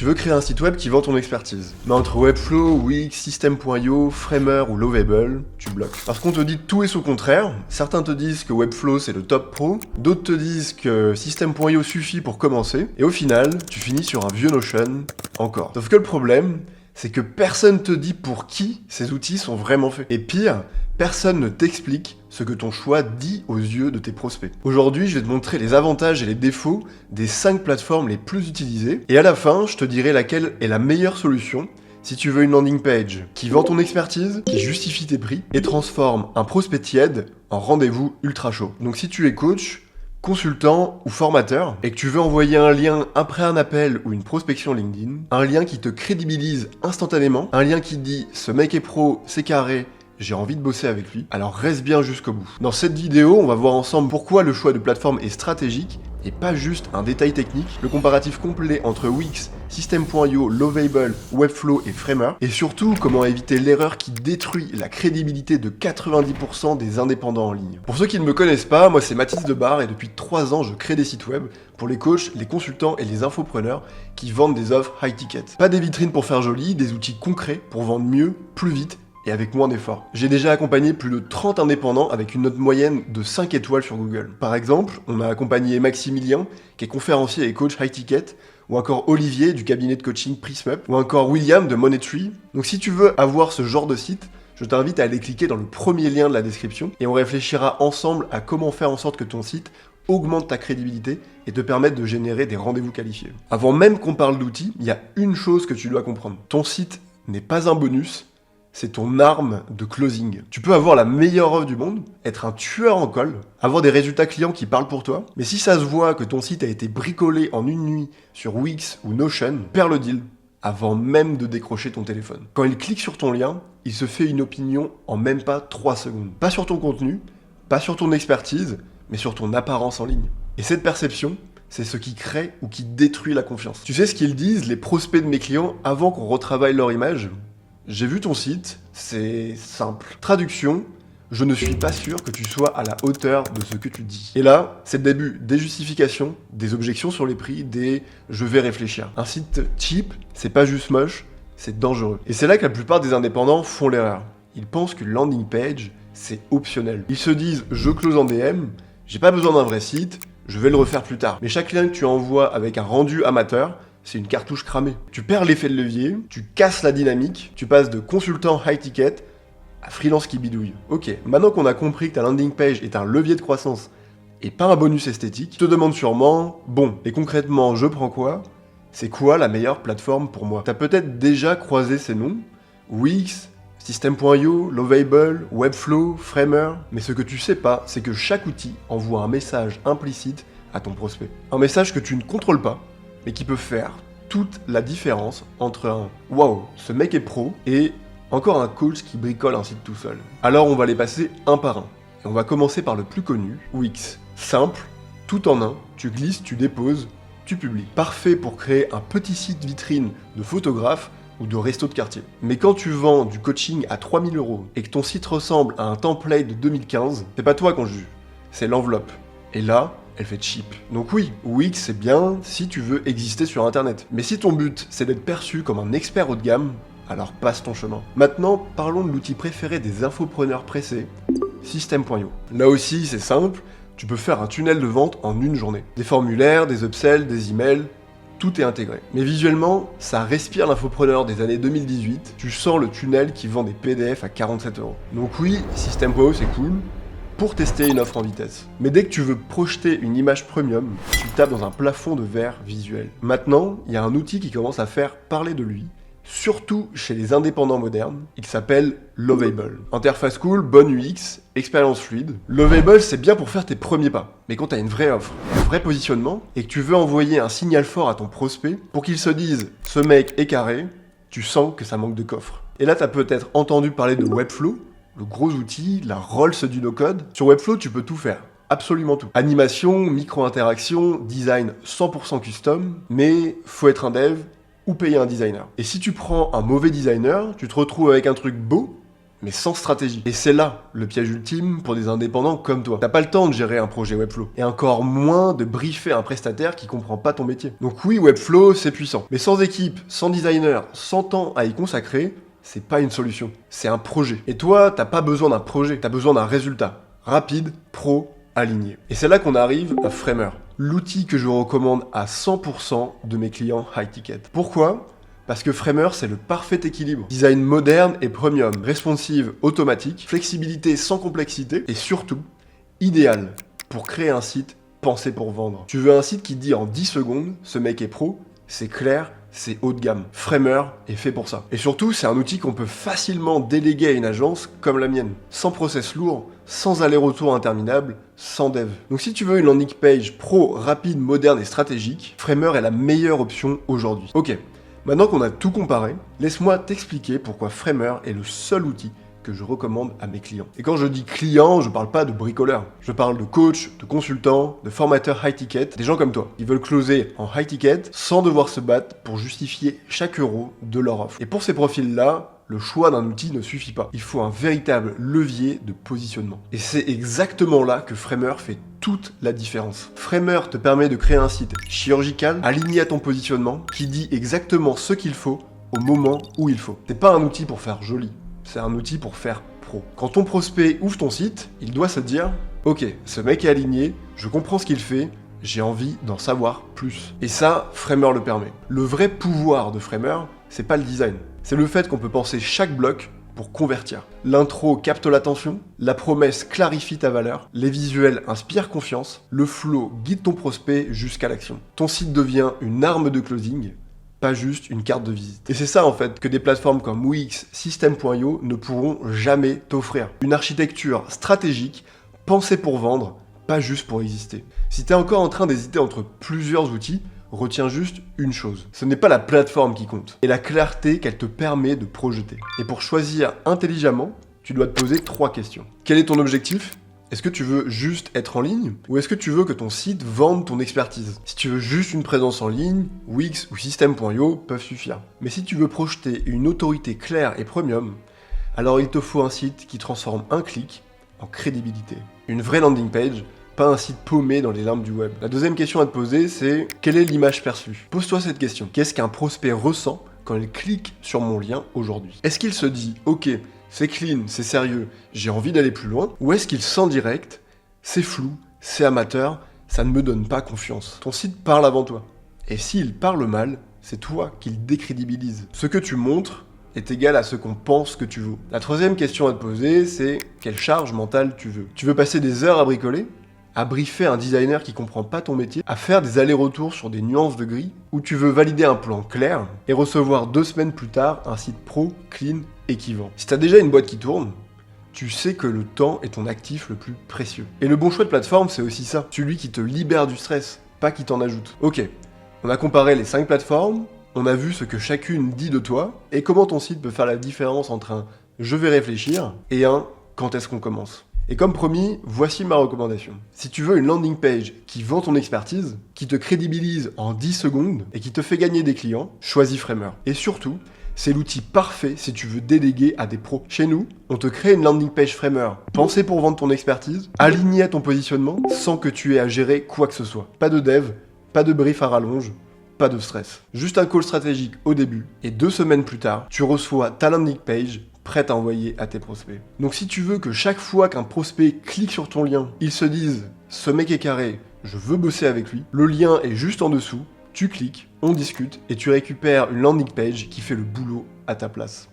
Tu veux créer un site web qui vend ton expertise. Mais entre Webflow, Wix, System.io, Framer ou Lovable, tu bloques. Parce qu'on te dit tout et son contraire. Certains te disent que Webflow c'est le top pro, d'autres te disent que System.io suffit pour commencer, et au final, tu finis sur un vieux Notion encore. Sauf que le problème, c'est que personne te dit pour qui ces outils sont vraiment faits. Et pire, personne ne t'explique ce que ton choix dit aux yeux de tes prospects. Aujourd'hui, je vais te montrer les avantages et les défauts des 5 plateformes les plus utilisées, et à la fin, je te dirai laquelle est la meilleure solution si tu veux une landing page qui vend ton expertise, qui justifie tes prix, et transforme un prospect tiède en rendez-vous ultra chaud. Donc si tu es coach, consultant ou formateur, et que tu veux envoyer un lien après un appel ou une prospection LinkedIn, un lien qui te crédibilise instantanément, un lien qui dit « ce mec est pro, c'est carré », j'ai envie de bosser avec lui, alors reste bien jusqu'au bout. Dans cette vidéo, on va voir ensemble pourquoi le choix de plateforme est stratégique et pas juste un détail technique, le comparatif complet entre Wix, System.io, Lovable, Webflow et Framer, et surtout comment éviter l'erreur qui détruit la crédibilité de 90% des indépendants en ligne. Pour ceux qui ne me connaissent pas, moi c'est Mathis Debar et depuis 3 ans je crée des sites web pour les coachs, les consultants et les infopreneurs qui vendent des offres high ticket. Pas des vitrines pour faire joli, des outils concrets pour vendre mieux, plus vite et avec moins d'efforts. J'ai déjà accompagné plus de 30 indépendants avec une note moyenne de 5 étoiles sur Google. Par exemple, on a accompagné Maximilien, qui est conférencier et coach high ticket, ou encore Olivier du cabinet de coaching PrismUp, ou encore William de Monetary. Donc si tu veux avoir ce genre de site, je t'invite à aller cliquer dans le premier lien de la description et on réfléchira ensemble à comment faire en sorte que ton site augmente ta crédibilité et te permette de générer des rendez-vous qualifiés. Avant même qu'on parle d'outils, il y a une chose que tu dois comprendre. Ton site n'est pas un bonus, c'est ton arme de closing. Tu peux avoir la meilleure offre du monde, être un tueur en colle, avoir des résultats clients qui parlent pour toi, mais si ça se voit que ton site a été bricolé en une nuit sur Wix ou Notion, perds le deal avant même de décrocher ton téléphone. Quand il clique sur ton lien, il se fait une opinion en même pas 3 secondes. Pas sur ton contenu, pas sur ton expertise, mais sur ton apparence en ligne. Et cette perception, c'est ce qui crée ou qui détruit la confiance. Tu sais ce qu'ils disent, les prospects de mes clients, avant qu'on retravaille leur image ? J'ai vu ton site, c'est simple. Traduction, je ne suis pas sûr que tu sois à la hauteur de ce que tu dis. Et là, c'est le début des justifications, des objections sur les prix, des je vais réfléchir. Un site cheap, c'est pas juste moche, c'est dangereux. Et c'est là que la plupart des indépendants font l'erreur. Ils pensent qu'une landing page, c'est optionnel. Ils se disent je close en DM, j'ai pas besoin d'un vrai site, je vais le refaire plus tard. Mais chaque lien que tu envoies avec un rendu amateur, c'est une cartouche cramée. Tu perds l'effet de levier, tu casses la dynamique, tu passes de consultant high ticket à freelance qui bidouille. Ok, maintenant qu'on a compris que ta landing page est un levier de croissance et pas un bonus esthétique, tu te demandes sûrement, bon, et concrètement, je prends quoi ? C'est quoi la meilleure plateforme pour moi ? T'as peut-être déjà croisé ces noms, Wix, System.io, Lovable, Webflow, Framer, mais ce que tu sais pas, c'est que chaque outil envoie un message implicite à ton prospect. Un message que tu ne contrôles pas, mais qui peut faire toute la différence entre un « Waouh, ce mec est pro » et encore un coach qui bricole un site tout seul. Alors on va les passer un par un. Et on va commencer par le plus connu, Wix. Simple, tout en un, tu glisses, tu déposes, tu publies. Parfait pour créer un petit site vitrine de photographe ou de resto de quartier. Mais quand tu vends du coaching à 3000 € et que ton site ressemble à un template de 2015, c'est pas toi qu'on juge, c'est l'enveloppe. Et là, elle fait cheap. Donc oui, Wix c'est bien si tu veux exister sur internet. Mais si ton but c'est d'être perçu comme un expert haut de gamme, alors passe ton chemin. Maintenant, parlons de l'outil préféré des infopreneurs pressés, System.io. Là aussi c'est simple, tu peux faire un tunnel de vente en une journée. Des formulaires, des upsells, des emails, tout est intégré. Mais visuellement, ça respire l'infopreneur des années 2018, tu sens le tunnel qui vend des PDF à 47 €. Donc oui, System.io c'est cool, pour tester une offre en vitesse. Mais dès que tu veux projeter une image premium, tu tapes dans un plafond de verre visuel. Maintenant, il y a un outil qui commence à faire parler de lui, surtout chez les indépendants modernes, il s'appelle Lovable. Interface cool, bonne UX, expérience fluide. Lovable, c'est bien pour faire tes premiers pas. Mais quand tu as une vraie offre, un vrai positionnement, et que tu veux envoyer un signal fort à ton prospect, pour qu'il se dise « ce mec est carré », tu sens que ça manque de coffre. Et là, tu as peut-être entendu parler de Webflow, le gros outil, la Rolls du no-code. Sur Webflow, tu peux tout faire. Absolument tout. Animation, micro-interaction, design 100% custom, mais faut être un dev ou payer un designer. Et si tu prends un mauvais designer, tu te retrouves avec un truc beau, mais sans stratégie. Et c'est là le piège ultime pour des indépendants comme toi. T'as pas le temps de gérer un projet Webflow, et encore moins de briefer un prestataire qui comprend pas ton métier. Donc oui, Webflow, c'est puissant, mais sans équipe, sans designer, sans temps à y consacrer, c'est pas une solution, c'est un projet. Et toi, t'as pas besoin d'un projet, t'as besoin d'un résultat. Rapide, pro, aligné. Et c'est là qu'on arrive à Framer, l'outil que je recommande à 100% de mes clients high ticket. Pourquoi ? Parce que Framer, c'est le parfait équilibre. Design moderne et premium, responsive, automatique, flexibilité sans complexité, et surtout, idéal pour créer un site pensé pour vendre. Tu veux un site qui dit en 10 secondes, ce mec est pro, c'est clair, c'est haut de gamme. Framer est fait pour ça. Et surtout, c'est un outil qu'on peut facilement déléguer à une agence comme la mienne. Sans process lourd, sans aller-retour interminable, sans dev. Donc si tu veux une landing page pro, rapide, moderne et stratégique, Framer est la meilleure option aujourd'hui. Ok. Maintenant qu'on a tout comparé, laisse-moi t'expliquer pourquoi Framer est le seul outil que je recommande à mes clients. Et quand je dis clients, je parle pas de bricoleurs. Je parle de coachs, de consultants, de formateurs high ticket, des gens comme toi. Ils veulent closer en high ticket sans devoir se battre pour justifier chaque euro de leur offre. Et pour ces profils-là, le choix d'un outil ne suffit pas. Il faut un véritable levier de positionnement. Et c'est exactement là que Framer fait toute la différence. Framer te permet de créer un site chirurgical, aligné à ton positionnement, qui dit exactement ce qu'il faut au moment où il faut. C'est pas un outil pour faire joli, c'est un outil pour faire pro. Quand ton prospect ouvre ton site, il doit se dire « Ok, ce mec est aligné, je comprends ce qu'il fait, j'ai envie d'en savoir plus. » Et ça, Framer le permet. Le vrai pouvoir de Framer, c'est pas le design. C'est le fait qu'on peut penser chaque bloc pour convertir. L'intro capte l'attention, la promesse clarifie ta valeur, les visuels inspirent confiance, le flow guide ton prospect jusqu'à l'action. Ton site devient une arme de closing, pas juste une carte de visite. Et c'est ça en fait que des plateformes comme Wix, System.io ne pourront jamais t'offrir. Une architecture stratégique, pensée pour vendre, pas juste pour exister. Si tu es encore en train d'hésiter entre plusieurs outils, retiens juste une chose. Ce n'est pas la plateforme qui compte, et la clarté qu'elle te permet de projeter. Et pour choisir intelligemment, tu dois te poser 3 questions. Quel est ton objectif ? Est-ce que tu veux juste être en ligne ou est-ce que tu veux que ton site vende ton expertise? Si tu veux juste une présence en ligne, Wix ou System.io peuvent suffire. Mais si tu veux projeter une autorité claire et premium, alors il te faut un site qui transforme un clic en crédibilité. Une vraie landing page, pas un site paumé dans les limbes du web. La deuxième question à te poser, c'est quelle est l'image perçue? Pose-toi cette question. Qu'est-ce qu'un prospect ressent quand il clique sur mon lien aujourd'hui? Est-ce qu'il se dit « Ok, c'est clean, c'est sérieux, j'ai envie d'aller plus loin » ou est-ce qu'il sent direct « C'est flou, c'est amateur, ça ne me donne pas confiance ». Ton site parle avant toi. Et s'il parle mal, c'est toi qui le décrédibilise. Ce que tu montres est égal à ce qu'on pense que tu vaux. La troisième question à te poser, c'est quelle charge mentale tu veux? Tu veux passer des heures à bricoler? À briefer un designer qui comprend pas ton métier, à faire des allers-retours sur des nuances de gris, ou tu veux valider un plan clair et recevoir 2 semaines plus tard un site pro, clean et qui vend. Si tu as déjà une boîte qui tourne, tu sais que le temps est ton actif le plus précieux. Et le bon choix de plateforme, c'est aussi ça, celui qui te libère du stress, pas qui t'en ajoute. Ok, on a comparé les 5 plateformes, on a vu ce que chacune dit de toi, et comment ton site peut faire la différence entre un « je vais réfléchir » et un « quand est-ce qu'on commence ?» Et comme promis, voici ma recommandation. Si tu veux une landing page qui vend ton expertise, qui te crédibilise en 10 secondes et qui te fait gagner des clients, choisis Framer. Et surtout, c'est l'outil parfait si tu veux déléguer à des pros. Chez nous, on te crée une landing page Framer pensée pour vendre ton expertise, alignée à ton positionnement, sans que tu aies à gérer quoi que ce soit. Pas de dev, pas de brief à rallonge, pas de stress. Juste un call stratégique au début, et 2 semaines plus tard, tu reçois ta landing page prête à envoyer à tes prospects. Donc si tu veux que chaque fois qu'un prospect clique sur ton lien, il se dise « ce mec est carré, je veux bosser avec lui », le lien est juste en dessous, tu cliques, on discute et tu récupères une landing page qui fait le boulot à ta place.